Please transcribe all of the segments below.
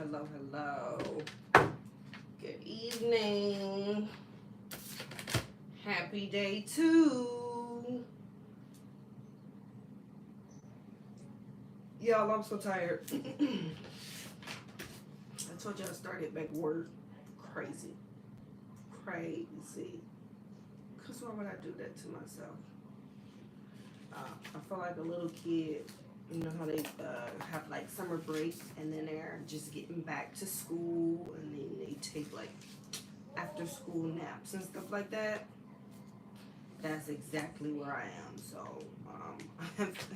hello, hello. Good evening. Happy day 2. Y'all, I'm so tired. I told you I started back work. Crazy. Because why would I do that to myself? I feel like a little kid. You know how they have like summer break and then they're just getting back to school and then they take like after school naps and stuff like that. That's exactly where I am. So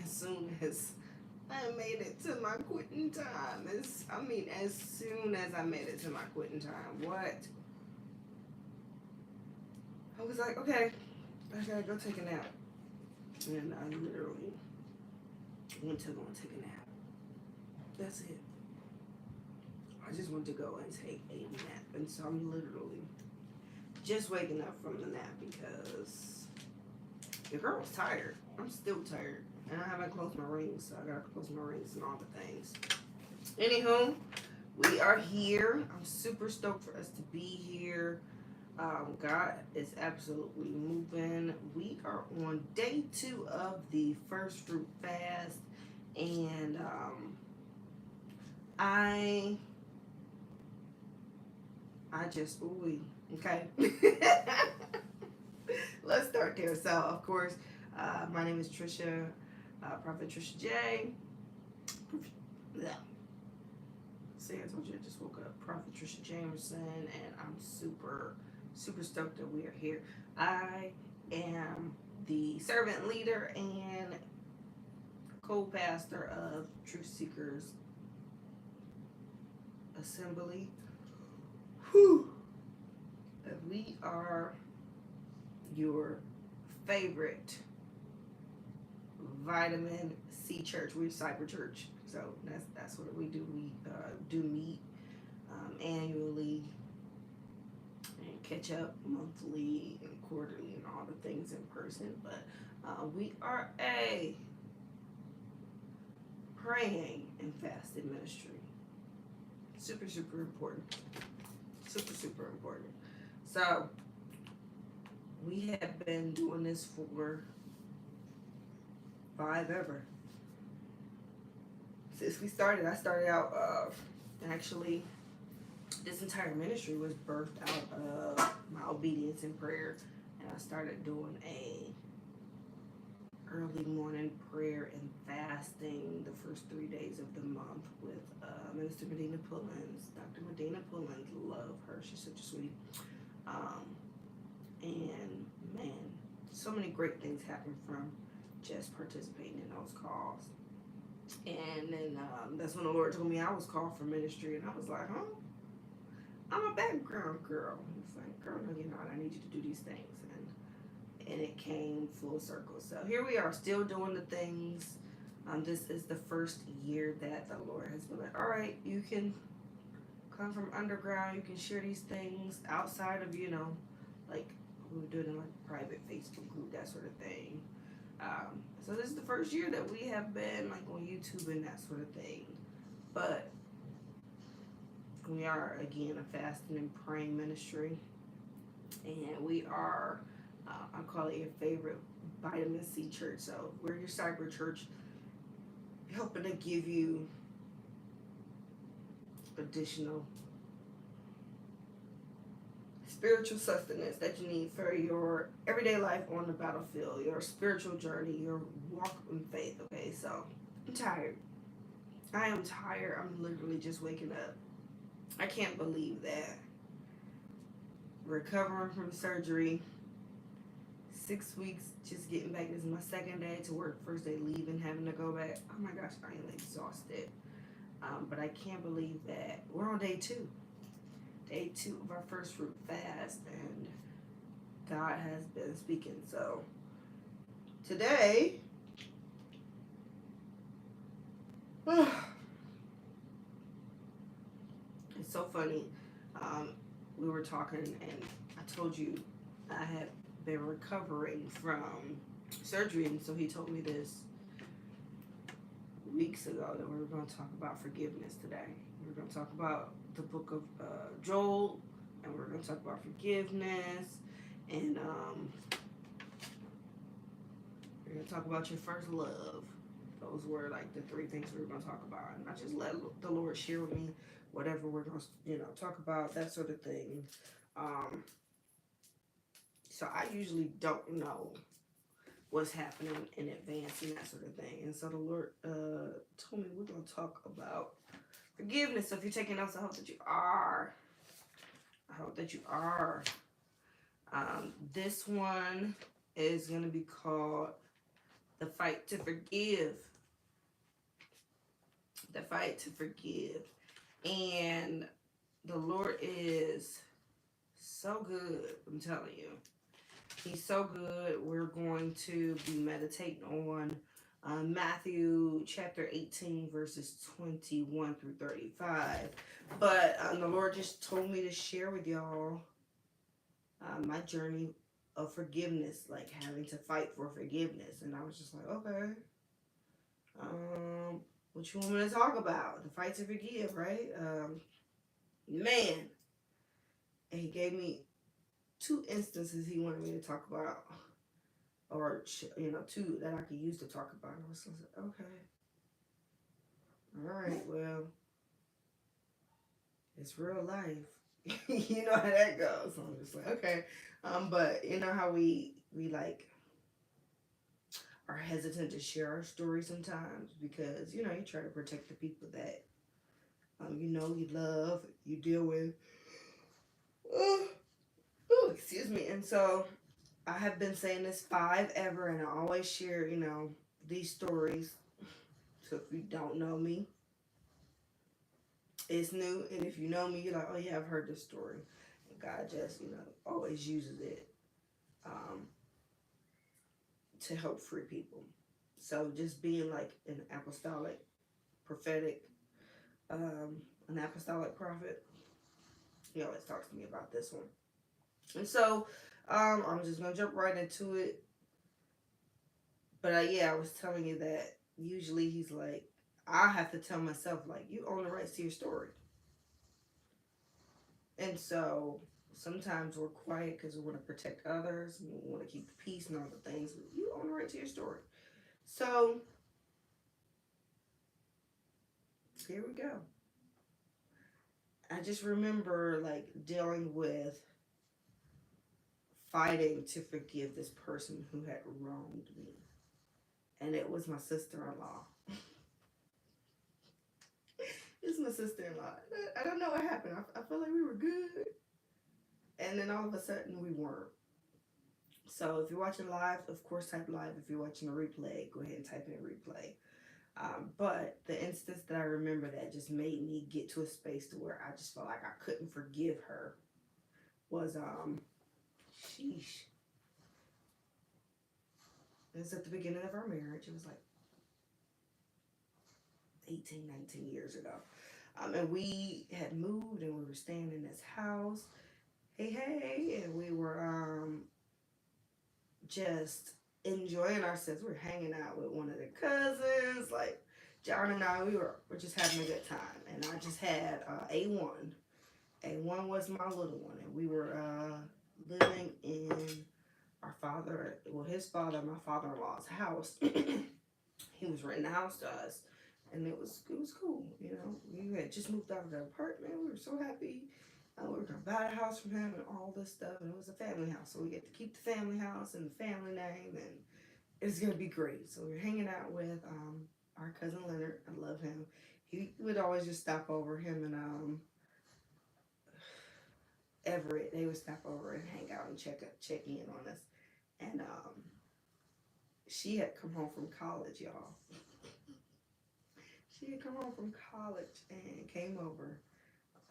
as soon as I made it to my quitting time, as soon as I made it to my quitting time, what? I was like, okay, I gotta go take a nap. And I literally went to go and take a nap. That's it. I just went to go and take a nap. And so I'm literally just waking up from the nap because the girl was tired. I'm still tired. And I haven't closed my rings, so I gotta close my rings and all the things. Anywho, we are here. I'm super stoked for us to be here. God is absolutely moving. We are on day 2 of the first fruit fast, and I just okay. Let's start there. So, of course, my name is Tricia, Prophet Tricia J. Yeah. See, I told you I just woke up. Prophet Tricia Jameson, and I'm super stoked that we are here. I am the servant leader and co-pastor of Truth Seekers Assembly. Whew. We are your favorite vitamin C church. We're cyber church, so that's what we do. We do meet annually and catch up monthly and quarterly and all the things in person. But we are a praying and fasting ministry. Super important. Super important. So we have been doing this for 5 ever. Since we started, I started out actually this entire ministry was birthed out of my obedience in prayer, and I started doing a early morning prayer and fasting the first 3 days of the month with Minister Medina Pullins. Dr. Medina Pullins, love her. She's such a sweetie. And man, so many great things happen from just participating in those calls. And then that's when the Lord told me I was called for ministry, and I was like, huh? I'm a background girl. It's like, girl, no, you're not. I need you to do these things. And it came full circle. So here we are, still doing the things. This is the first year that the Lord has been like, all right, you can come from underground. You can share these things outside of, like we were doing in like a private Facebook group, that sort of thing. So this is the first year that we have been like on YouTube and that sort of thing. But we are, again, a fasting and praying ministry. And we are, I call it your favorite vitamin C church. So we're your cyber church, helping to give you additional spiritual sustenance that you need for your everyday life on the battlefield, your spiritual journey, your walk in faith. Okay, so I'm tired. I am tired. I'm literally just waking up. I can't believe that. Recovering from surgery, 6 weeks, just getting back. This is my second day to work, first day leaving, having to go back. Oh my gosh, I am exhausted. But I can't believe that we're on day 2. Day 2 of our first fruit fast, and God has been speaking. So today, it's so funny. We were talking, and I told you I had been recovering from surgery, and so he told me this. weeks ago that we were going to talk about forgiveness today. We're going to talk about the book of Joel, and we're going to talk about forgiveness, and we're going to talk about your first love. Those were like the three things we were going to talk about, and I just let the Lord share with me whatever we're going to, talk about, that sort of thing. So I usually don't know what's happening in advance and that sort of thing. And so the Lord told me we're going to talk about forgiveness. So if you're taking notes, I hope that you are. This one is going to be called The Fight to Forgive. The Fight to Forgive. And the Lord is so good, I'm telling you. He's so good. We're going to be meditating on Matthew chapter 18, verses 21 through 35. But the Lord just told me to share with y'all my journey of forgiveness, like having to fight for forgiveness. And I was just like, okay, what you want me to talk about? The fight to forgive, right? Man. And he gave me 2 instances he wanted me to talk about, or two that I could use to talk about. I was like, okay, all right, well, it's real life. You know how that goes. So I'm just like, okay, but you know how we like are hesitant to share our story sometimes because you try to protect the people that you love, you deal with. Oh, excuse me. And so I have been saying this 5 ever, and I always share, these stories. So if you don't know me, it's new. And if you know me, you're like, oh yeah, I've heard this story. And God just, always uses it to help free people. So just being like an apostolic, prophetic, an apostolic prophet, he always talks to me about this one. And so I'm just going to jump right into it. But I was telling you that usually he's like, I have to tell myself, like, you own the rights to your story. And so sometimes we're quiet because we want to protect others, and we want to keep the peace and all the things. But you own the right to your story. So here we go. I just remember like dealing with fighting to forgive this person who had wronged me. And it was my sister-in-law. It's my sister-in-law. I don't know what happened. I felt like we were good. And then all of a sudden we weren't. So if you're watching live, of course type live. If you're watching a replay, go ahead and type in replay. But the instance that I remember that just made me get to a space to where I just felt like I couldn't forgive her was, sheesh. It was at the beginning of our marriage. It was like 18, 19 years ago. And we had moved and we were staying in this house. Hey, and we were just enjoying ourselves. We were hanging out with one of the cousins. Like, John and I, we were just having a good time. And I just had A1. A1 was my little one. And we were living in his father, my father-in-law's house. He was renting the house to us. And it was cool, We had just moved out of the apartment. We were so happy. We were going to buy a house from him and all this stuff. And it was a family house. So we get to keep the family house and the family name. And it's going to be great. So we were hanging out with our cousin Leonard. I love him. He would always just stop over, him and Everett. They would stop over and hang out and check in on us. And she had come home from college, y'all. She had come home from college and came over.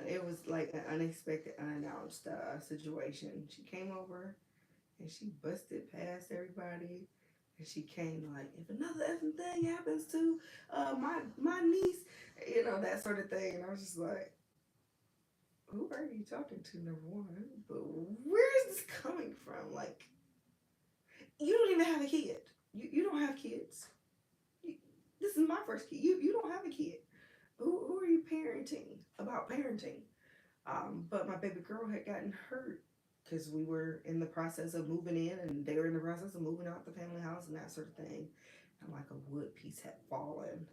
It was like an unexpected, unannounced situation. She came over and she busted past everybody. And she came like, if another effing thing happens to my niece, that sort of thing. And I was just like, who are you talking to, number one? But where is this coming from? Like, you don't even have a kid. You don't have kids. This is my first kid. You don't have a kid. Who are you parenting about parenting? But my baby girl had gotten hurt because we were in the process of moving in, and they were in the process of moving out the family house and that sort of thing. And like a wood piece had fallen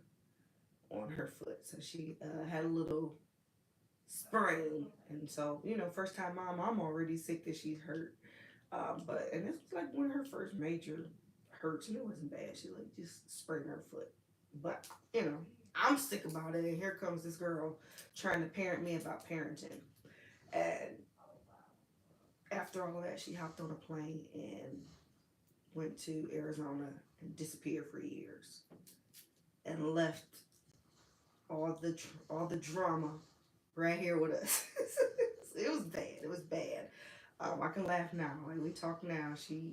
on her foot, so she had a little sprain. And so, first time mom, I'm already sick that she's hurt. But and this was like one of her first major hurts, and it wasn't bad. She like just sprained her foot. But I'm sick about it, and here comes this girl trying to parent me about parenting. And after all that, she hopped on a plane and went to Arizona and disappeared for years and left all the drama right here with us. It was bad. It was bad. I can laugh now. Like we talk now. She,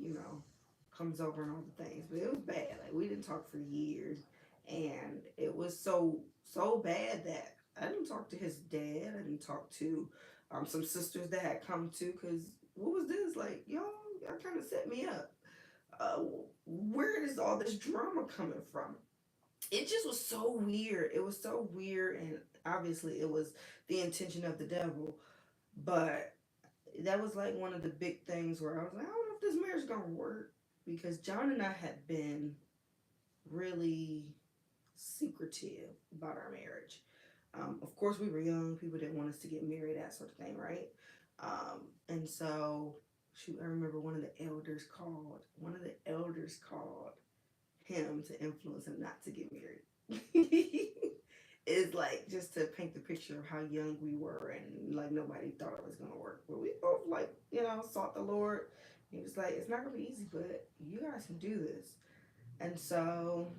comes over and all the things, but it was bad. Like we didn't talk for years, and it was so bad that I didn't talk to his dad. I didn't talk to some sisters that had come too. Cause what was this? Like y'all kind of set me up. Uh, where is all this drama coming from? It just was so weird. It was so weird, and obviously it was the intention of the devil. But that was like one of the big things where I was like, I don't know if this marriage is gonna work because John and I had been really secretive about our marriage. Of course, we were young. People didn't want us to get married, that sort of thing, right? And so, shoot, I remember one of the elders called. One of the elders called him to influence him not to get married. Is like just to paint the picture of how young we were and like nobody thought it was gonna work. But we both like, sought the Lord. He was like, it's not gonna be easy, but you guys can do this. And so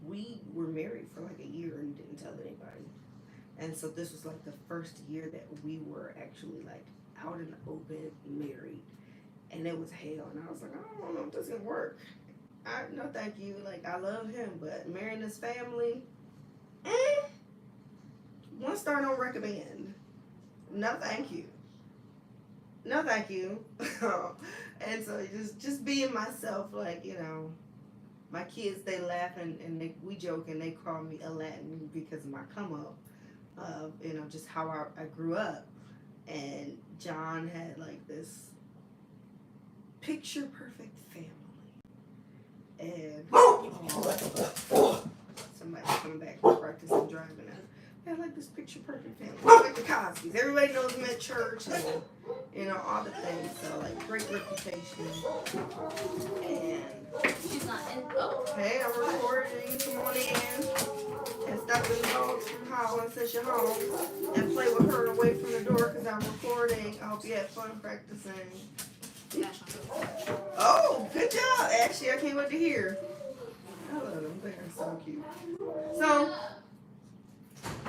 we were married for like a year and didn't tell anybody. And so this was like the first year that we were actually like out in the open married. And it was hell. And I was like, I don't know if this is gonna work. No, thank you. Like I love him, but marrying this family, eh, one star don't recommend. No, thank you. No, thank you. And so just being myself, like my kids they laugh and we joke and they call me a Latin because of my come up, just how I grew up. And John had like this picture perfect family, and somebody's coming back from practice and driving out. They had like this picture perfect family, like the Cosby's. Everybody knows them at church, and all the things. So like great reputation. And she's not in. Oh, hey, I'm recording. Come on in and stop the dogs from howling since you're home, and play with her away from the door because I'm recording. I hope you had fun practicing. Oh, good job, Ashley. I can't wait to hear. I love them. They're so cute. So,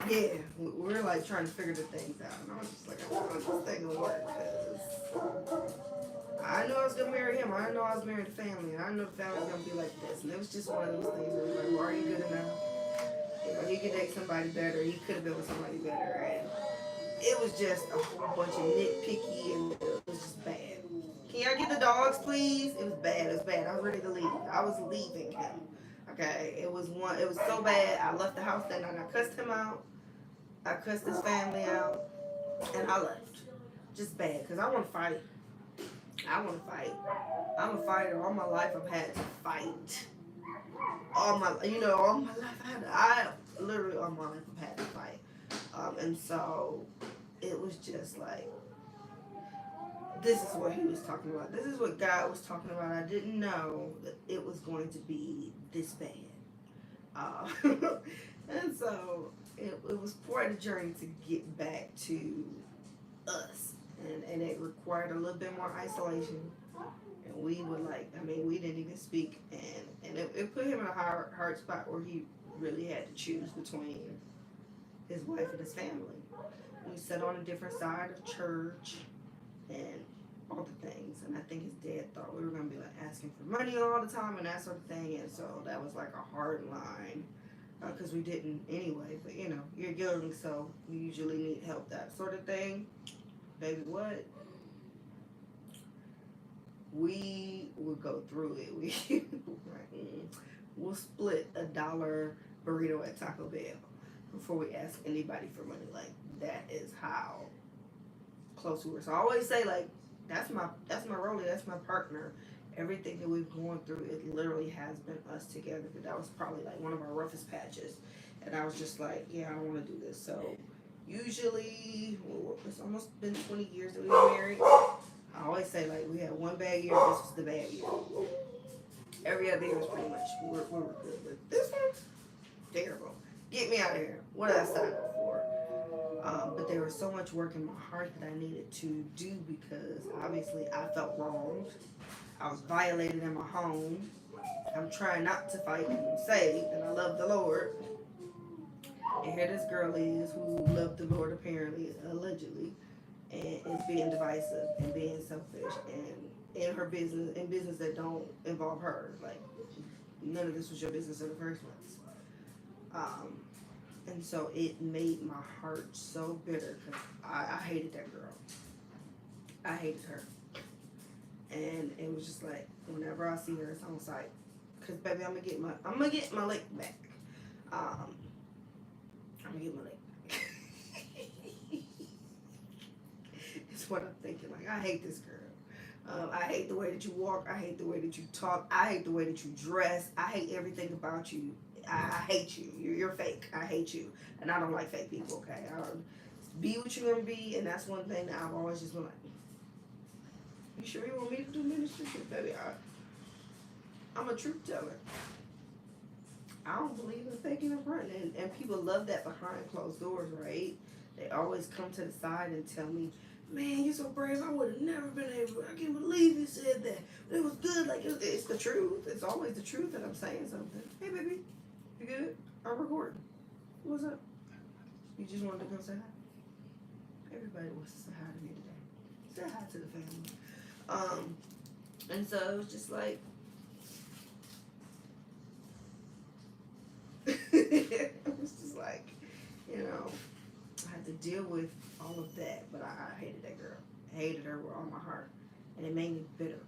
yeah, we're like trying to figure the things out. And I was just like, I don't know if this thing will work because I know I was going to marry him. I know I was marrying the family. And I know the family was going to be like this. And it was just one of those things where like, well, are you good enough? He could date somebody better. He could have been with somebody better. And it was just a whole bunch of nitpicky and it was just bad. Can y'all get the dogs, please? It was bad. It was bad. I was ready to leave. I was leaving him. Okay. It was so bad. I left the house that night. I cussed him out. I cussed his family out. And I left. Just bad. Because I want to fight. I want to fight. I'm a fighter. All my life I've had to fight. All my life I literally all my life I've had to fight. And so it was just like, this is what he was talking about. This is what God was talking about. I didn't know that it was going to be this bad. Uh, and so it was quite a journey to get back to us. And it required a little bit more isolation. And we would we didn't even speak. And it put him in a hard spot where he really had to choose between his wife and his family. We sat on a different side of church and all the things. And I think his dad thought we were going to be like asking for money all the time and that sort of thing. And so that was like a hard line because we didn't anyway. But you're young, so you usually need help, that sort of thing. Baby, what? We would go through it. we'll split $1 burrito at Taco Bell before we ask anybody for money. Like, that is how close we were. So I always say, like, that's my Rolly, that's my partner. Everything that we've gone through, it literally has been us together. But that was probably like one of our roughest patches, and I was just like, yeah, I don't want to do this. So usually, well, it's almost been 20 years that we've been married. I always say, like, we had one bad year. This was the bad year. Every other year was pretty much we were good. But this one, terrible. Get me out of here. What did I sign up for? But there was so much work in my heart that I needed to do because obviously I felt wronged. I was violated in my home. I'm trying not to fight and I'm saved and I love the Lord. And here this girl is who loved the Lord apparently, allegedly, and is being divisive and being selfish and in her business, in business that don't involve her. Like, none of this was your business in the first place. And so it made my heart so bitter because I hated that girl. I hated her. And it was just like, whenever I see her, it's on sight. Because, baby, I'm gonna get my lick back. I'm gonna get my lick back. It's what I'm thinking. Like, I hate this girl. I hate the way that you walk. I hate the way that you talk. I hate the way that you dress. I hate everything about you. I hate you. You're fake. I hate you. And I don't like fake people, okay? Be what you're going to be, and that's one thing that I've always just been like, you sure you want me to do ministry? Baby, I'm a truth teller. I don't believe in faking and fronting. And people love that behind closed doors, right? They always come to the side and tell me, man, you're so brave. I would have never been able. I can't believe you said that. It was good. Like, it's the truth. It's always the truth that I'm saying something. Hey, baby. You good? I'm recording. What's up? You just wanted to come say hi? Everybody wants to say hi to me today. Say hi to the family. And so it was just like, it was just like, you know, I had to deal with all of that, but I hated that girl. I hated her with all my heart. And it made me bitter.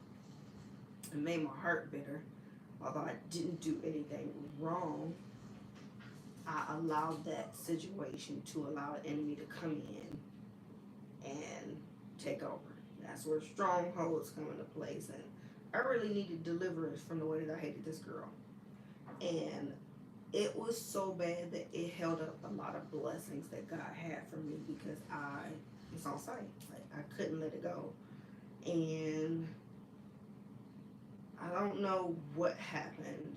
It made my heart bitter. Although I didn't do anything wrong, I allowed that situation to allow an enemy to come in and take over. That's where strongholds come into place. And I really needed deliverance from the way that I hated this girl. And it was so bad that it held up a lot of blessings that God had for me because I was on sight. Like, I couldn't let it go. And I don't know what happened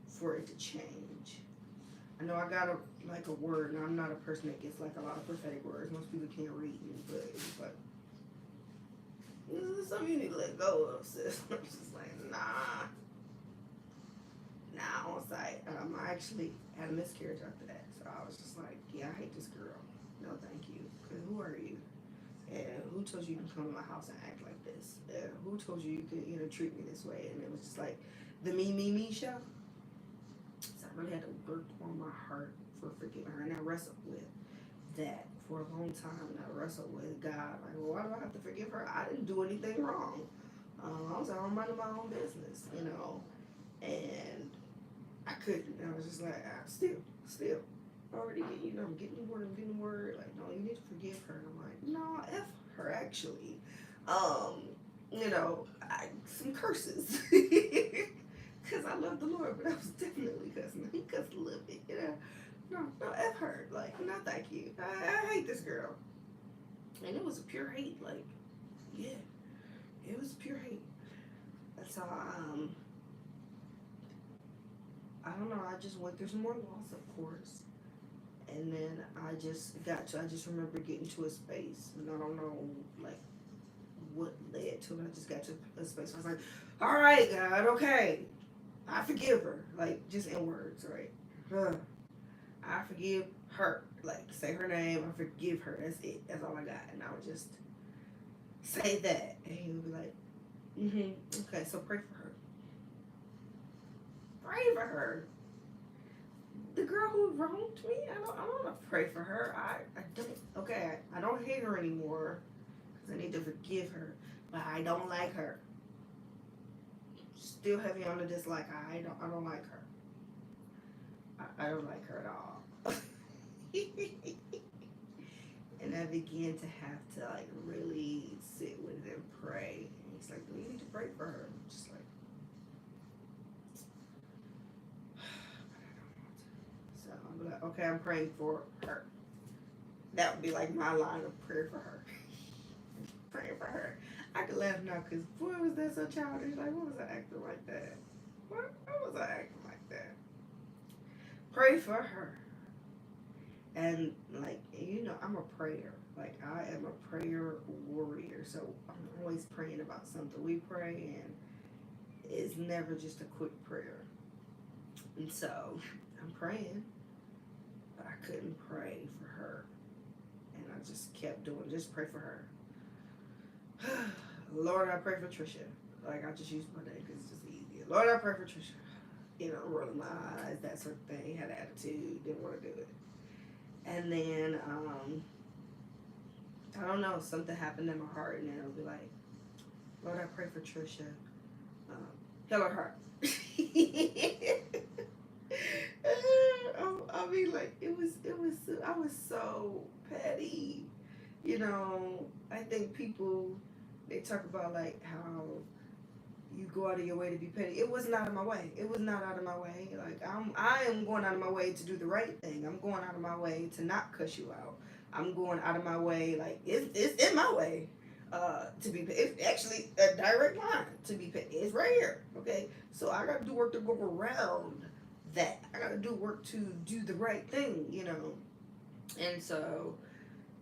for it to change. I know I got a word, and I'm not a person that gets like a lot of prophetic words. Most people can't read me, but it's like, this is something you need to let go of, sis. I'm just like, nah, on sight. I actually had a miscarriage after that, so I was just like, yeah, I hate this girl. No, thank you. Because who are you? And who told you to come to my house and act like this? Who told you could, treat me this way? And it was just like the me show. So I really had to work on my heart for forgiving her. And I wrestled with that for a long time. And I wrestled with God. Like, well, why do I have to forgive her? I didn't do anything wrong. I was out minding my own business, And I couldn't. I was just like, still. Already, I'm getting the word. Like, no, you need to forgive her. And I'm like, no, F her, actually. Some curses. Because I love the Lord, but I was definitely cussing. He cussed a little bit, No, F her. Like, no, thank you. I hate this girl. And it was a pure hate. Like, yeah. It was pure hate. So, I don't know. I just went through some more loss, of course. And then I just remember getting to a space, and I don't know, like, what led to it. I just got to a space where I was like, all right, God, okay. I forgive her. Like, just in words, right? I forgive her. Like, say her name, I forgive her. That's it. That's all I got. And I would just say that. And he would be like, okay, so pray for her. Pray for her. The girl who wronged me, I don't want to pray for her. I don't hate her anymore because I need to forgive her, but I don't like her. Still heavy on the dislike. I don't like her. I don't like her at all. And I began to have to like really sit with it and pray. And he's like, "Do you need to pray for her?" I'm just like, but I don't want to. So I'm like, okay, I'm praying for her. That would be like my line of prayer for her. Praying for her. I could laugh now because boy was that so childish. Like, what was I acting like that? What was I acting like that? Pray for her. And like, you know, I'm a prayer. Like, I am a prayer warrior. So I'm always praying about something. We pray and it's never just a quick prayer. And so I'm praying, but I couldn't pray for her. And I just kept doing, just pray for her. Lord, I pray for Tricia. Like, I just use my name because it's just easier. Lord, I pray for Tricia. You know, rolling my eyes, that sort of thing. Had an attitude, didn't want to do it. And then, I don't know, something happened in my heart, and then it'll be like, Lord, I pray for Tricia. Heal her heart. I mean, like, I was so petty. You know, I think people, they talk about, like, how you go out of your way to be petty. It wasn't out of my way. It was not out of my way. Like, I am going out of my way to do the right thing. I'm going out of my way to not cuss you out. I'm going out of my way, like, it's in my way to be petty. It's actually a direct line to be petty. It's right here, okay? So I got to do work to go around that. I got to do work to do the right thing, you know? And so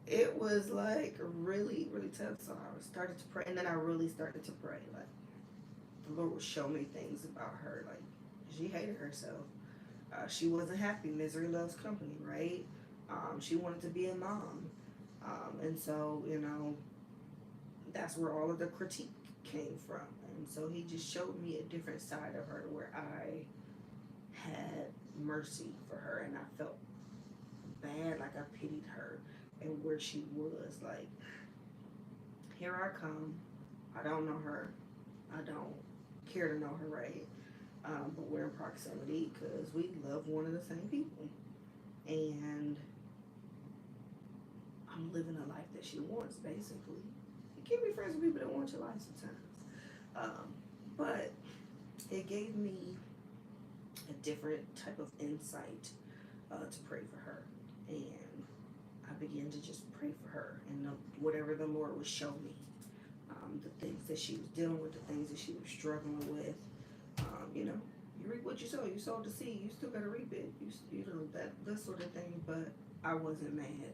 it was, like, really, really tough. So I started to pray, and then I really started to pray, like, the Lord would show me things about her. Like, she hated herself. She wasn't happy. Misery loves company, right? She wanted to be a mom. And so, you know, that's where all of the critique came from. And so he just showed me a different side of her where I had mercy for her and I felt bad, like I pitied her and where she was. Like, here I come. I don't know her. I don't care to know her, right? But we're in proximity because we love one of the same people. And I'm living a life that she wants, basically. You can't be friends with people that want your life sometimes. But it gave me a different type of insight to pray for her. And I began to just pray for her and whatever the Lord would show me. The things that she was dealing with, the things that she was struggling with. You know, you reap what you sow. You sowed the seed. You still got to reap it. You know, that sort of thing. But I wasn't mad.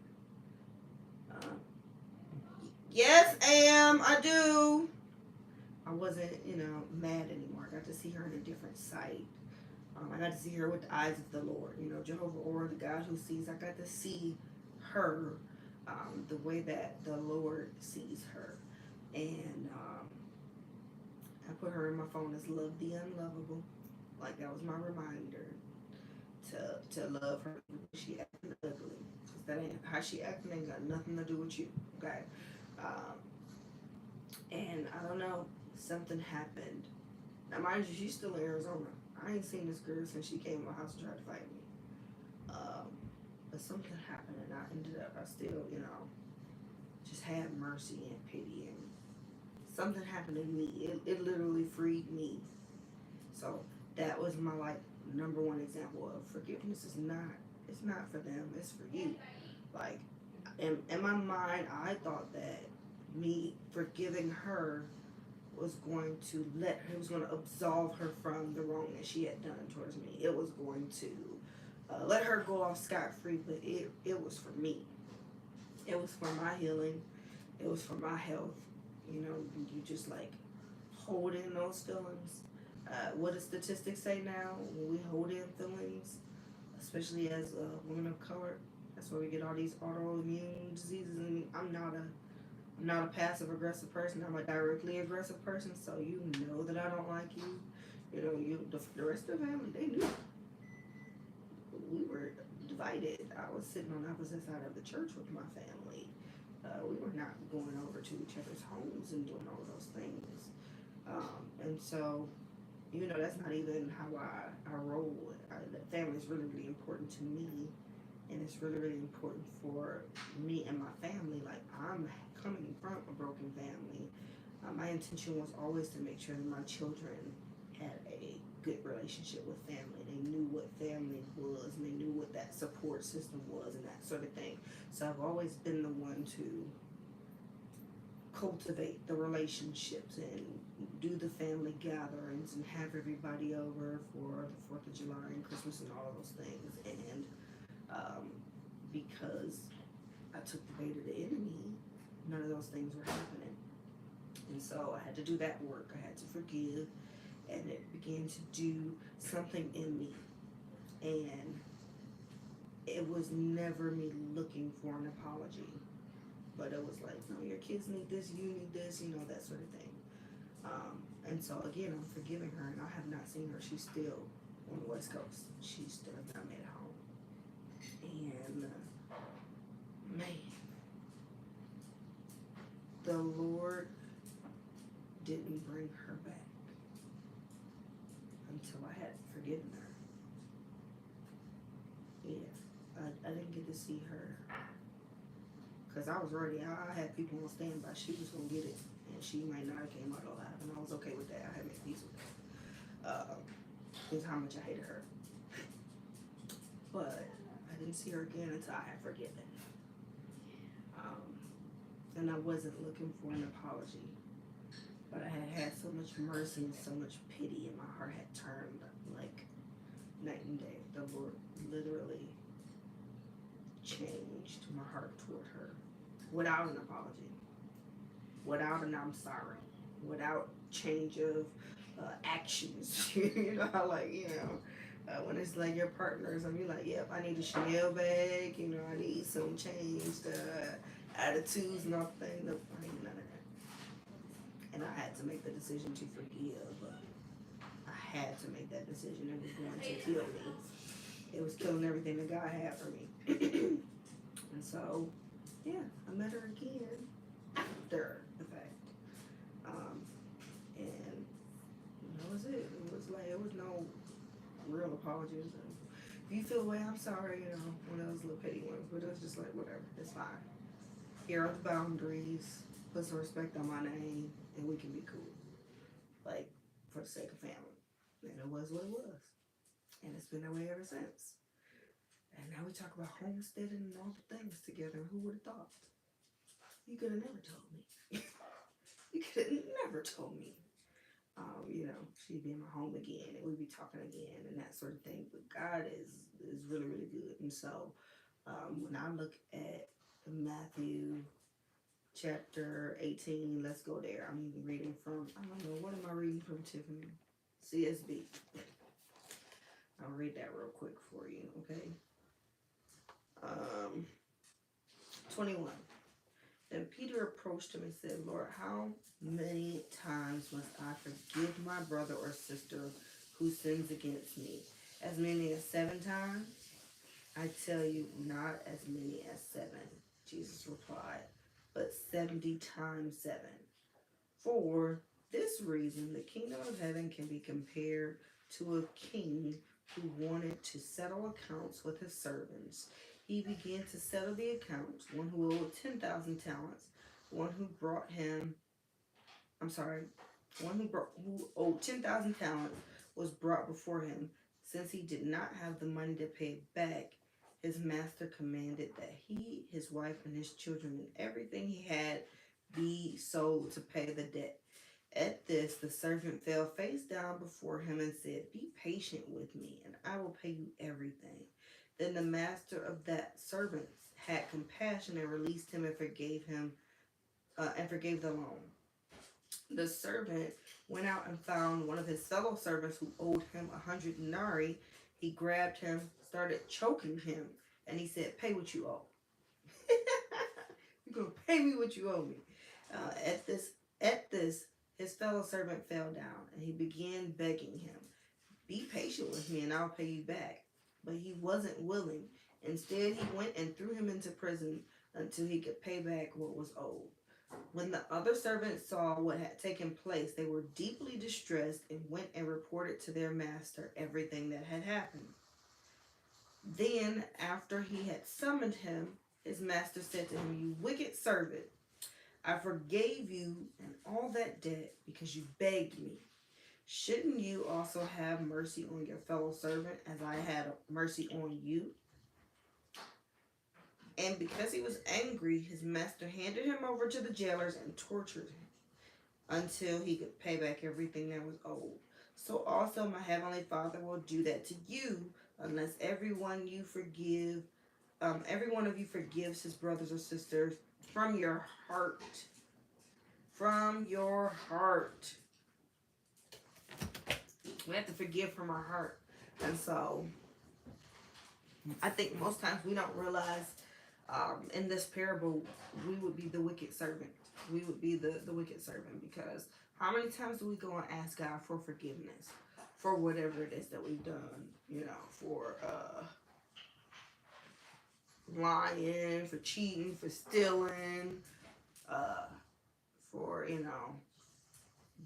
Yes, I do. I wasn't, you know, mad anymore. I got to see her in a different sight. I got to see her with the eyes of the Lord. You know, Jehovah or the God who sees. I got to see her the way that the Lord sees her. And I put her in my phone as love the unlovable. Like, that was my reminder to love her. She acting ugly. Because that ain't how she acting, ain't got nothing to do with you. Okay? And I don't know, something happened. Now, mind you, she's still in Arizona. I ain't seen this girl since she came to my house and tried to fight me. But something happened, and I still, you know, just had mercy and pity, and something happened in me. It literally freed me. So that was my, like, number one example of forgiveness is it's not for them, it's for you. Like, in my mind, I thought that me forgiving her was going to absolve her from the wrong that she had done towards me. It was going to let her go off scot-free, but it was for me. It was for my healing. It was for my health. You know, you just, like, hold in those feelings. What do statistics say now? When we hold in feelings, especially as women of color, that's where we get all these autoimmune diseases. And I'm not a passive aggressive person. I'm a directly aggressive person. So you know that I don't like you. You know, the rest of the family, they knew. We were divided. I was sitting on the opposite side of the church with my family. We were not going over to each other's homes and doing all those things. And so, You know, that's not even how I roll. Family is really, really important to me, and it's really, really important for me and my family. Like, I'm coming from a broken family. My intention was always to make sure that my children had a good relationship with family. They knew what family was, and they knew what that support system was, and that sort of thing. So I've always been the one to cultivate the relationships and do the family gatherings and have everybody over for the 4th of July and Christmas and all of those things. And um, because I took the bait of the enemy, none of those things were happening. And so I had to do that work. I had to forgive, and it began to do something in me. And it was never me looking for an apology, but it was like, no, your kids need this, you need this, you know, that sort of thing. And so again, I'm forgiving her, and I have not seen her. She's still on the West Coast. She still has not made it home. And man, the Lord didn't bring her back until I had forgiven her. Yeah, I didn't get to see her because I was ready. I had people on standby. She was gonna get it, and she might not have came out alive, and I was okay with that. I had made peace with that. Is how much I hated her, but I didn't see her again until I had forgiven. And I wasn't looking for an apology, but I had so much mercy and so much pity, and my heart had turned like night and day. The Lord literally changed my heart toward her without an apology, without an I'm sorry, without change of actions. You know how, like, when it's like your partners, and you're like, yep, I need a Chanel bag, I need some changed attitudes and all the things. Nope, I ain't none of that. And I had to make the decision to forgive. I had to make that decision. It was going to kill me. It was killing everything that God had for me. And so, yeah, I met her again after the fact. And that was it. It was no real apologies. If you feel the way, I'm sorry, one of those little petty ones, but it was just like, whatever, it's fine. Here are the boundaries, put some respect on my name, and we can be cool. Like, for the sake of family. And it was what it was. And it's been that way ever since. And now we talk about homesteading and all the things together. Who would have thought? You could have never told me. You could have never told me. She'd be in my home again, and we'd be talking again, and that sort of thing. But God is really, really good. And so, when I look at Matthew chapter 18, let's go there. I'm even reading from, I don't know, what am I reading from, Tiffany? CSB. I'll read that real quick for you, okay? 21. Then Peter approached him and said, Lord, how many times must I forgive my brother or sister who sins against me? As many as 7 times? I tell you, not as many as 7, Jesus replied, but 70 times 7. For this reason, the kingdom of heaven can be compared to a king who wanted to settle accounts with his servants. He began to settle the accounts. One who owed 10,000 talents, one who owed 10,000 talents was brought before him. Since he did not have the money to pay it back, his master commanded that he, his wife, and his children, and everything he had be sold to pay the debt. At this, the servant fell face down before him and said, Be patient with me, and I will pay you everything. Then the master of that servant had compassion and released him and forgave the loan. The servant went out and found one of his fellow servants who owed him 100 denarii. He grabbed him, started choking him, and he said, Pay what you owe. You're going to pay me what you owe me. At this, his fellow servant fell down, and he began begging him, Be patient with me, and I'll pay you back. But he wasn't willing. Instead, he went and threw him into prison until he could pay back what was owed. When the other servants saw what had taken place, they were deeply distressed and went and reported to their master everything that had happened. Then, after he had summoned him, his master said to him, "You wicked servant, I forgave you and all that debt because you begged me. Shouldn't you also have mercy on your fellow servant as I had mercy on you?" And because he was angry, his master handed him over to the jailers and tortured him until he could pay back everything that was owed. So also my heavenly Father will do that to you unless every one of you forgives his brothers or sisters from your heart. From your heart. We have to forgive from our heart. And so I think most times we don't realize in this parable we would be the wicked servant. We would be the wicked servant, because how many times do we go and ask God for forgiveness for whatever it is that we've done, for lying, for cheating, for stealing, for,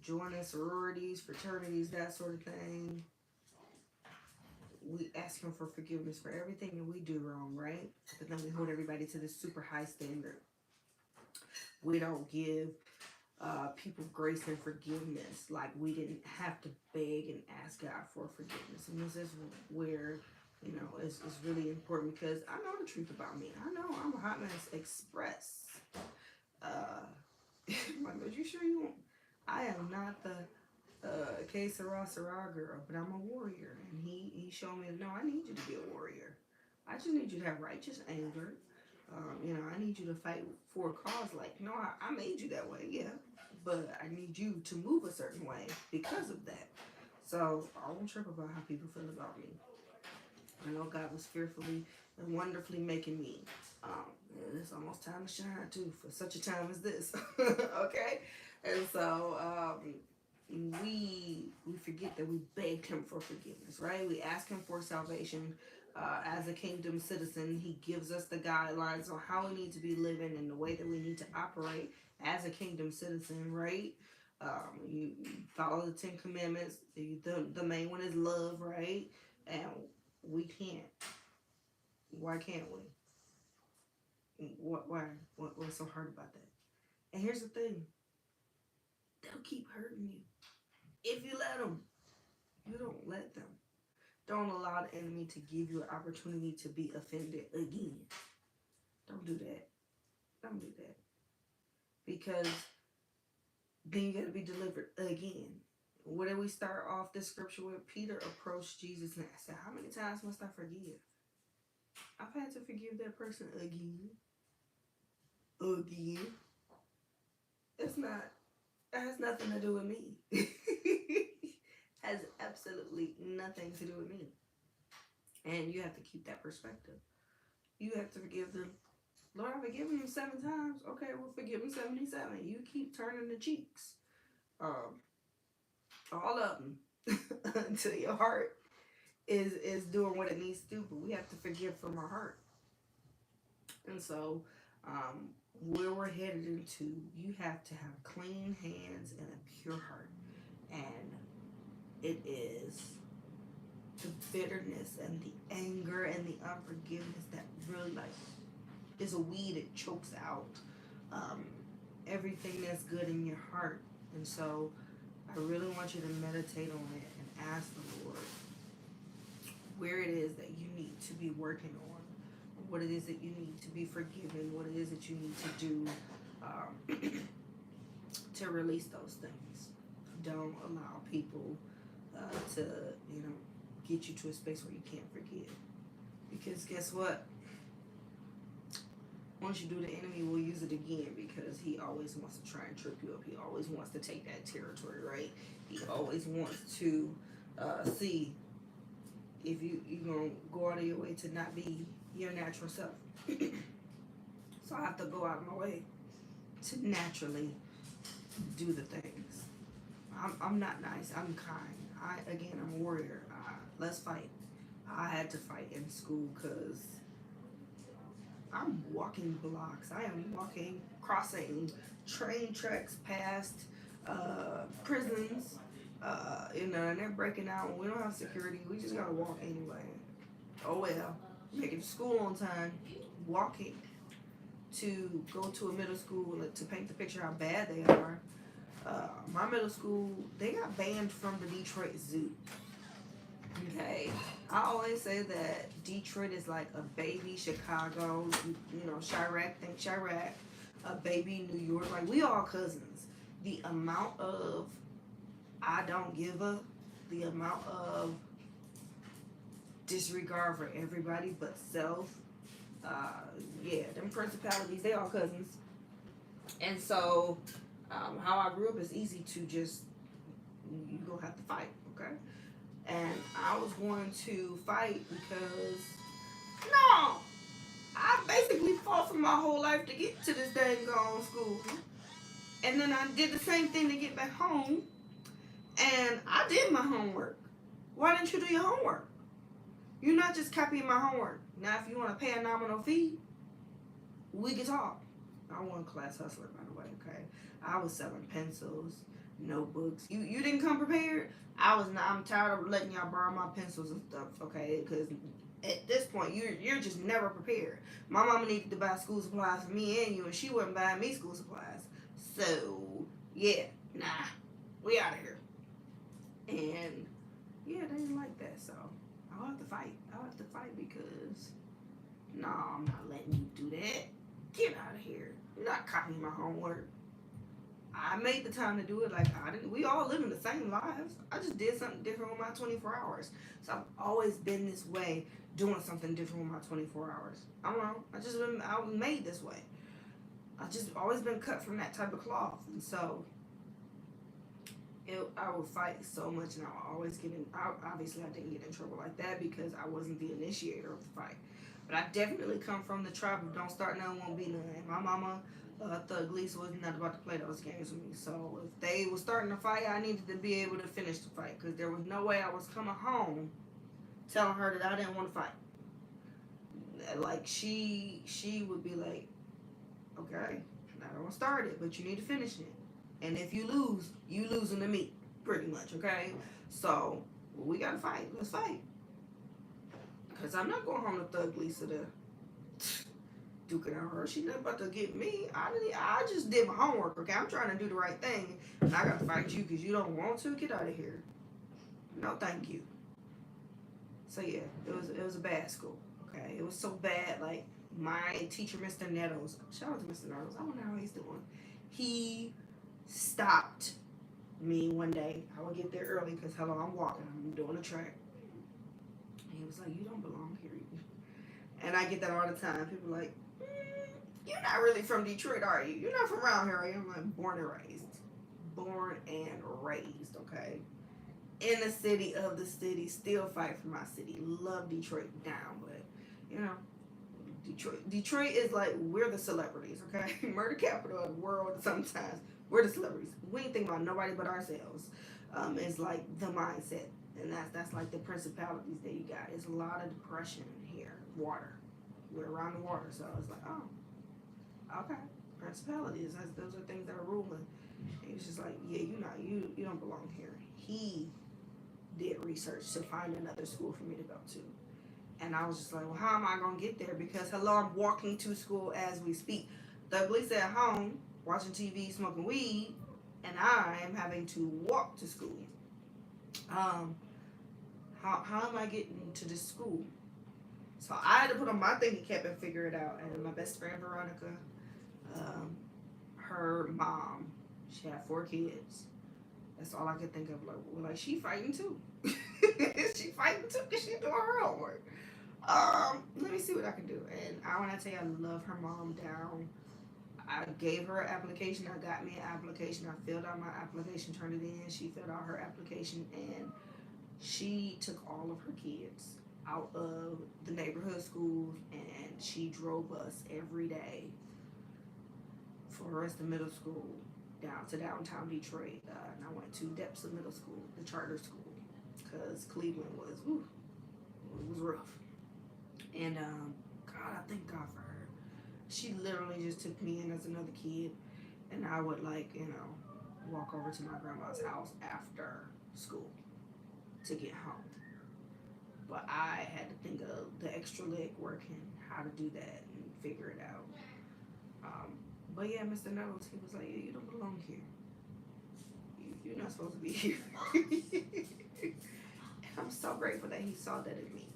joining sororities, fraternities, that sort of thing. We ask him for forgiveness for everything that we do wrong, right? But then we hold everybody to this super high standard. We don't give people grace and forgiveness. Like, we didn't have to beg and ask God for forgiveness. And this is where, it's really important, because I know the truth about me. I know I'm a hot mess express. Like, but you sure you won't? I am not the K Sarah girl, but I'm a warrior. And he showed me, no, I need you to be a warrior. I just need you to have righteous anger. I need you to fight for a cause. Like, no, I made you that way, yeah. But I need you to move a certain way because of that. So I won't trip about how people feel about me. I know God was fearfully and wonderfully making me. It's almost time to shine too, for such a time as this. Okay? And so we forget that we begged him for forgiveness, right? We ask him for salvation. As a kingdom citizen, he gives us the guidelines on how we need to be living and the way that we need to operate as a kingdom citizen, right? You follow the 10 Commandments. The main one is love, right? And we can't. Why can't we? What's so hard about that? And here's the thing. They'll keep hurting you if you let them. You don't let them. Don't allow the enemy to give you an opportunity to be offended again. Don't do that. Don't do that. Because then you got to be delivered again. Where did we start off this scripture with? Peter approached Jesus and said, "How many times must I forgive?" I've had to forgive that person again. Again. That has nothing to do with me. Has absolutely nothing to do with me. And you have to keep that perspective. You have to forgive them. Lord, I've forgiven them 7 times. Okay, well, forgive them 77. You keep turning the cheeks. All of them. Until your heart is doing what it needs to do. But we have to forgive from our heart. And so, where we're headed into, you have to have clean hands and a pure heart. And it is the bitterness and the anger and the unforgiveness that really is a weed. It chokes out everything that's good in your heart. And so I really want you to meditate on it and ask the Lord where it is that you need to be working on, what it is that you need to be forgiven, what it is that you need to do to release those things. Don't allow people to get you to a space where you can't forgive, because guess what, once you do, the enemy will use it again, because he always wants to try and trip you up. He always wants to take that territory, right? He always wants to see if you're going to go out of your way to not be your natural self. So I have to go out of my way to naturally do the things. I'm not nice. I'm kind. I'm a warrior. Let's fight. I had to fight in school because I'm walking blocks. I am walking, crossing train tracks past prisons. And they're breaking out. We don't have security. We just gotta walk anyway. Oh well. Making school on time. Walking to go to a middle school to paint the picture how bad they are. My middle school, they got banned from the Detroit Zoo. Okay, I always say that Detroit is like a baby Chicago. Chirac, think Chirac, a baby New York. Like we all cousins. The amount of I don't give a, the amount of disregard for everybody but self. Yeah, them principalities, they all cousins. And so, how I grew up is easy to just you gonna have to fight, okay? And I was going to fight because no, I basically fought for my whole life to get to this dang gone school, and then I did the same thing to get back home, and I did my homework. Why didn't you do your homework? You're not just copying my homework. Now, if you want to pay a nominal fee, we can talk. I wasn't a class hustler, by the way, okay? I was selling pencils, notebooks. You didn't come prepared? I was not. I'm tired of letting y'all borrow my pencils and stuff, okay? Because at this point, you're just never prepared. My mama needed to buy school supplies for me and you, and she wasn't buying me school supplies. So, yeah, nah, we out of here. And, yeah, they didn't like that, so I'll have to fight. I'll have to fight because, no, I'm not letting you do that. Get out of here. You're not copying my homework. I made the time to do it. Like I didn't. We all live in the same lives. I just did something different with my 24 hours. So I've always been this way, doing something different with my 24 hours. I don't know. I was made this way. I just always been cut from that type of cloth, and so I would fight so much, and I would always get in. Obviously, I didn't get in trouble like that because I wasn't the initiator of the fight. But I definitely come from the tribe of don't start none, won't be none. My mama, Thug Lisa, was not about to play those games with me. So if they were starting a fight, I needed to be able to finish the fight because there was no way I was coming home telling her that I didn't want to fight. Like she would be like, okay, I don't want to start it, but you need to finish it. And if you lose, you losing to me, pretty much, okay? So we gotta fight. Let's fight. Cause I'm not going home to Thug Lisa to duke it on her. She's not about to get me. I just did my homework, okay? I'm trying to do the right thing, and I gotta fight you because you don't want to. Get out of here. No, thank you. So yeah, it was a bad school. Okay, it was so bad. Like my teacher, Mr. Nettles. Shout out to Mr. Nettles. I wonder how he's doing. He stopped me one day. I would get there early because hello, I'm walking. I'm doing a track. And he was like, "You don't belong here." And I get that all the time. People are like, "You're not really from Detroit, are you? You're not from around here, are you?" I'm like, born and raised. Born and raised, okay? In the city of the city, still fight for my city. Love Detroit down, but, you know, Detroit is like, we're the celebrities, okay? Murder capital of the world sometimes. We're the celebrities. We ain't think about nobody but ourselves. It's like the mindset. And that's like the principalities that you got. It's a lot of depression here. Water. We're around the water, so it's like, oh, okay. Principalities. Those are things that are ruling. And it's just like, yeah, you don't belong here. He did research to find another school for me to go to. And I was just like, well, how am I going to get there? Because, hello, I'm walking to school as we speak. Doug Lisa at home, watching TV, smoking weed, and I am having to walk to school. Um, how am I getting to this school? So I had to put on my thinking cap and figure it out. And my best friend, Veronica, her mom, she had 4 kids. That's all I could think of. Like she fighting too. She fighting too because she doing her homework. Let me see what I can do. And when I tell you I love her mom down, I gave her an application. I got me an application. I filled out my application, turned it in. She filled out her application, and she took all of her kids out of the neighborhood schools, and she drove us every day for us to middle school down to downtown Detroit. And I went to Depsa Middle School, the charter school, because Cleveland was, it was rough. And God, I thank God for her. She literally just took me in as another kid, and I would like, walk over to my grandma's house after school to get home. But I had to think of the extra leg work and how to do that and figure it out. But yeah, Mr. Notes, he was like, yeah, you don't belong here. You're not supposed to be here. And I'm so grateful that he saw that in me.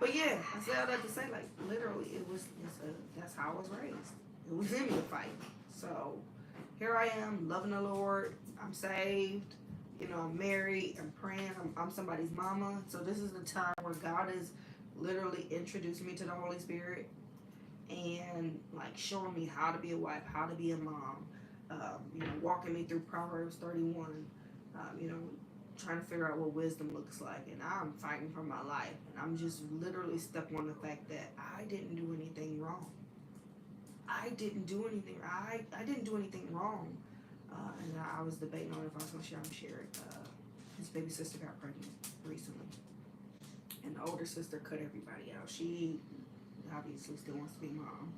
But yeah, I said all that to say, like, literally, that's how I was raised. It was in me to fight. So here I am, loving the Lord. I'm saved. I'm married. I'm praying. I'm somebody's mama. So this is the time where God is literally introducing me to the Holy Spirit and like showing me how to be a wife, how to be a mom. Walking me through Proverbs 31. Trying to figure out what wisdom looks like, and I'm fighting for my life, and I'm just literally stuck on the fact that I didn't do anything wrong. I didn't do anything. I didn't do anything wrong. And I was debating on if I was going to share it. His baby sister got pregnant recently, and the older sister cut everybody out. She obviously still wants to be mom.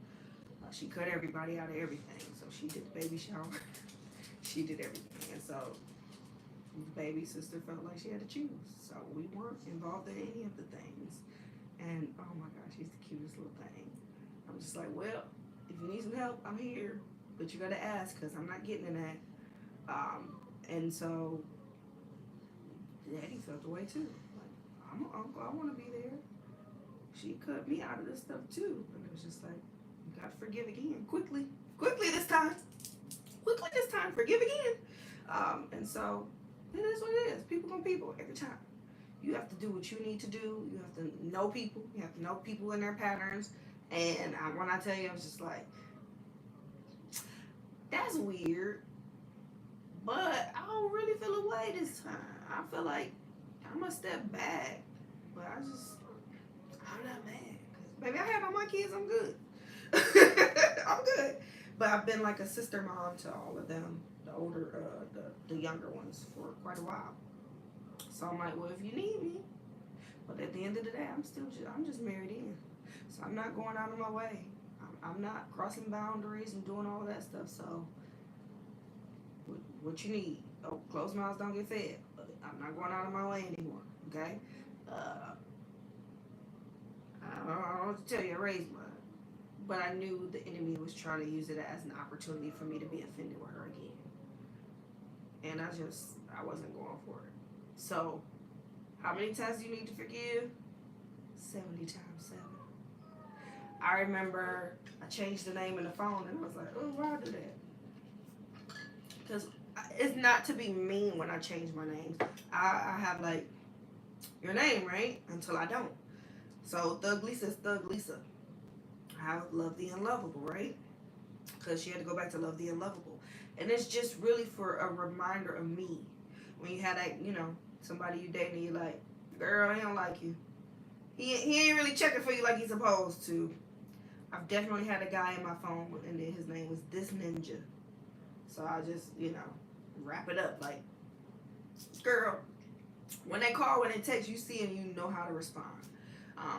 She cut everybody out of everything. So she did the baby shower. She did everything, and so the baby sister felt like she had to choose. So we weren't involved in any of the things. And oh my gosh, she's the cutest little thing. I'm just like, well, if you need some help, I'm here. But you gotta ask, because I'm not getting in that. And so Daddy felt the way too. Like, I'm an uncle, I wanna be there. She cut me out of this stuff too. And it was just like, you gotta forgive again. Quickly this time. Forgive again. And so it is what it is. People gonna people every time. You have to do what you need to do. You have to know people. You have to know people and their patterns. And when I tell you, I was just like, that's weird. But I don't really feel a way this time. I feel like I'm gonna step back. But I'm not mad. Baby, I have all my kids. I'm good. I'm good. But I've been like a sister mom to all of them. The older, the younger ones for quite a while. So I'm like, well, if you need me, but at the end of the day, I'm just married in. So I'm not going out of my way. I'm not crossing boundaries and doing all of that stuff. So what you need? Oh, closed mouths don't get fed. But I'm not going out of my way anymore. Okay. I don't know what to tell you. I raised mine. But I knew the enemy was trying to use it as an opportunity for me to be offended with her again. And I wasn't going for it. So, how many times do you need to forgive? 70 times 7. I remember I changed the name in the phone and I was like, oh, why do that? Because it's not to be mean when I change my names. I have like, your name, right? Until I don't. So, Thug Lisa is Thug Lisa. I have Love the Unlovable, right? Because she had to go back to Love the Unlovable. And it's just really for a reminder of me. When you had that, somebody you dating and you're like, girl, he don't like you. He ain't really checking for you like he's supposed to. I've definitely had a guy in my phone and then his name was This Ninja. So I just, wrap it up like, girl, when they call, when they text, you see and you know how to respond.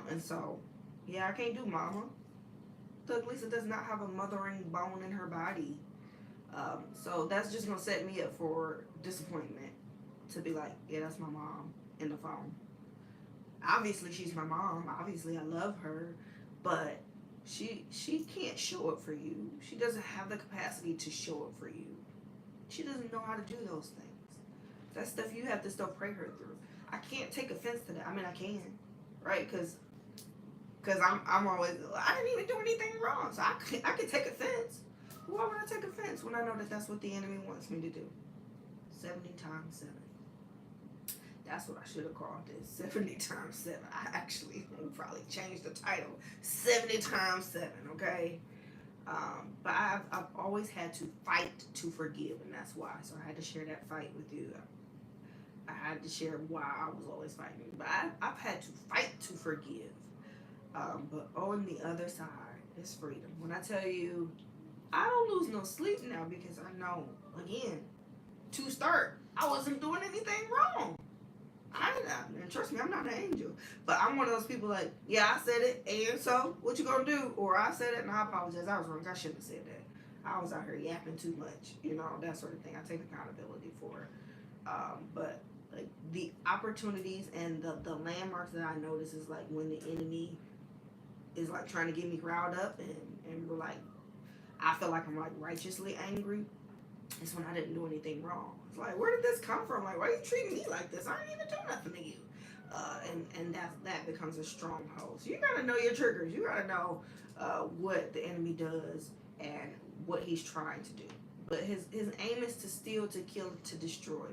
And so, yeah, I can't do mama. Thug Lisa does not have a mothering bone in her body. So that's just going to set me up for disappointment. To be like, yeah, that's my mom in the phone. Obviously, she's my mom. Obviously, I love her. But she can't show up for you. She doesn't have the capacity to show up for you. She doesn't know how to do those things. That's stuff you have to still pray her through. I can't take offense to that. I mean, I can. Right? Because I'm always, I didn't even do anything wrong. So I can take offense. Why would I take offense when I know that that's what the enemy wants me to do? 70 times 7. That's what I should have called this. 70 times 7. I actually will probably change the title. 70 times 7, okay? But I've always had to fight to forgive, and that's why. So I had to share that fight with you. I had to share why I was always fighting. But I've had to fight to forgive. But on the other side is freedom. When I tell you, I don't lose no sleep now because I know, again, to start, I wasn't doing anything wrong. And trust me, I'm not an angel. But I'm one of those people like, yeah, I said it, and so what you gonna do? Or I said it, and I apologize. I was wrong. I shouldn't have said that. I was out here yapping too much, that sort of thing. I take accountability for it. But like the opportunities and the landmarks that I notice is like when the enemy is like trying to get me riled up and we're like, I feel like I'm like righteously angry. It's when I didn't do anything wrong. It's like, where did this come from? Like, why are you treating me like this? I didn't even do nothing to you. And that becomes a stronghold. So you gotta know your triggers. You gotta know what the enemy does and what he's trying to do. But his aim is to steal, to kill, to destroy.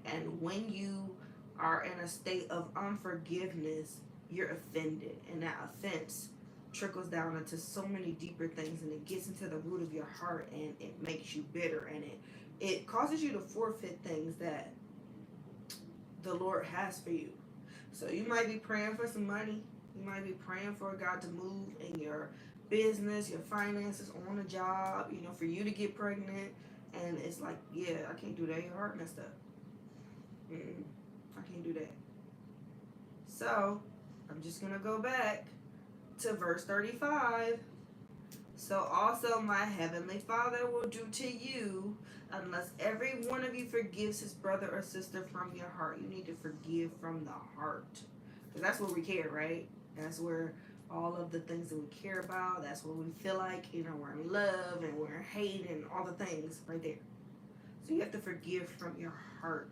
And when you are in a state of unforgiveness, you're offended, and that offense trickles down into so many deeper things, and it gets into the root of your heart, and it makes you bitter, and it causes you to forfeit things that the Lord has for you. So you might be praying for some money. You might be praying for God to move in your business, your finances, on a job, for you to get pregnant. And it's like, yeah, I can't do that. Your heart messed up. I can't do that. So I'm just going to go back to verse 35. So also my heavenly Father will do to you unless every one of you forgives his brother or sister from your heart. You need to forgive from the heart. Because that's where we care, right? That's where all of the things that we care about, that's where we feel like, we're in love and we're in hate and all the things right there. So you have to forgive from your heart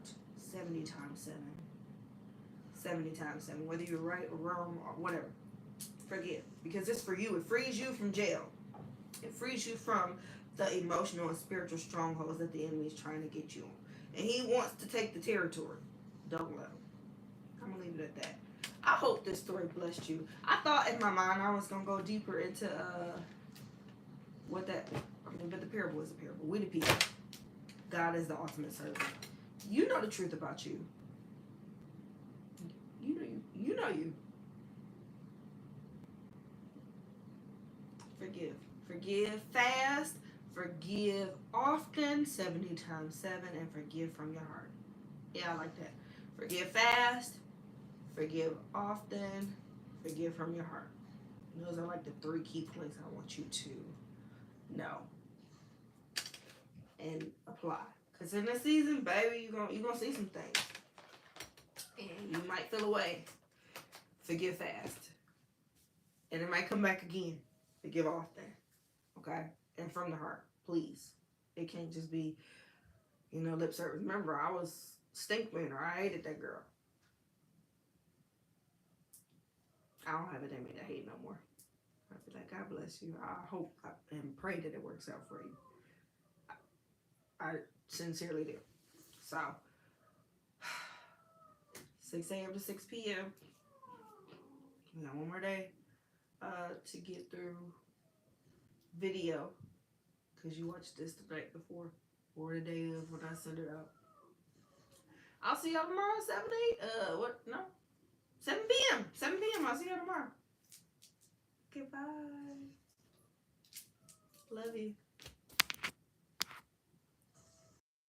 70 times 7. 70 times 7. Whether you're right or wrong or whatever. Forgive. Because it's for you. It frees you from jail. It frees you from the emotional and spiritual strongholds that the enemy is trying to get you on. And he wants to take the territory. Don't let him. I'm going to leave it at that. I hope this story blessed you. I thought in my mind I was going to go deeper into but the parable is a parable. We the people. God is the ultimate servant. You know the truth about you. You know you. Forgive. Forgive fast. Forgive often. 70 times 7. And forgive from your heart. Yeah, I like that. Forgive fast. Forgive often. Forgive from your heart. Those are like the 3 key points I want you to know and apply. Because in this season, baby, you're gonna see some things. And you might feel away. Forgive fast. And it might come back again. Forgive often. Okay? And from the heart. Please. It can't just be, lip service. Remember, I was stink winner. I hated that girl. I don't have it in me to hate no more. I feel like, God bless you. I hope and pray that it works out for you. I sincerely do. So, 6 a.m. to 6 p.m. We got one more day to get through video. Because you watched this the night before. Or the day of when I send it out. I'll see y'all tomorrow, 7 8. 7 p.m. 7 p.m. I'll see y'all tomorrow. Goodbye. Love you.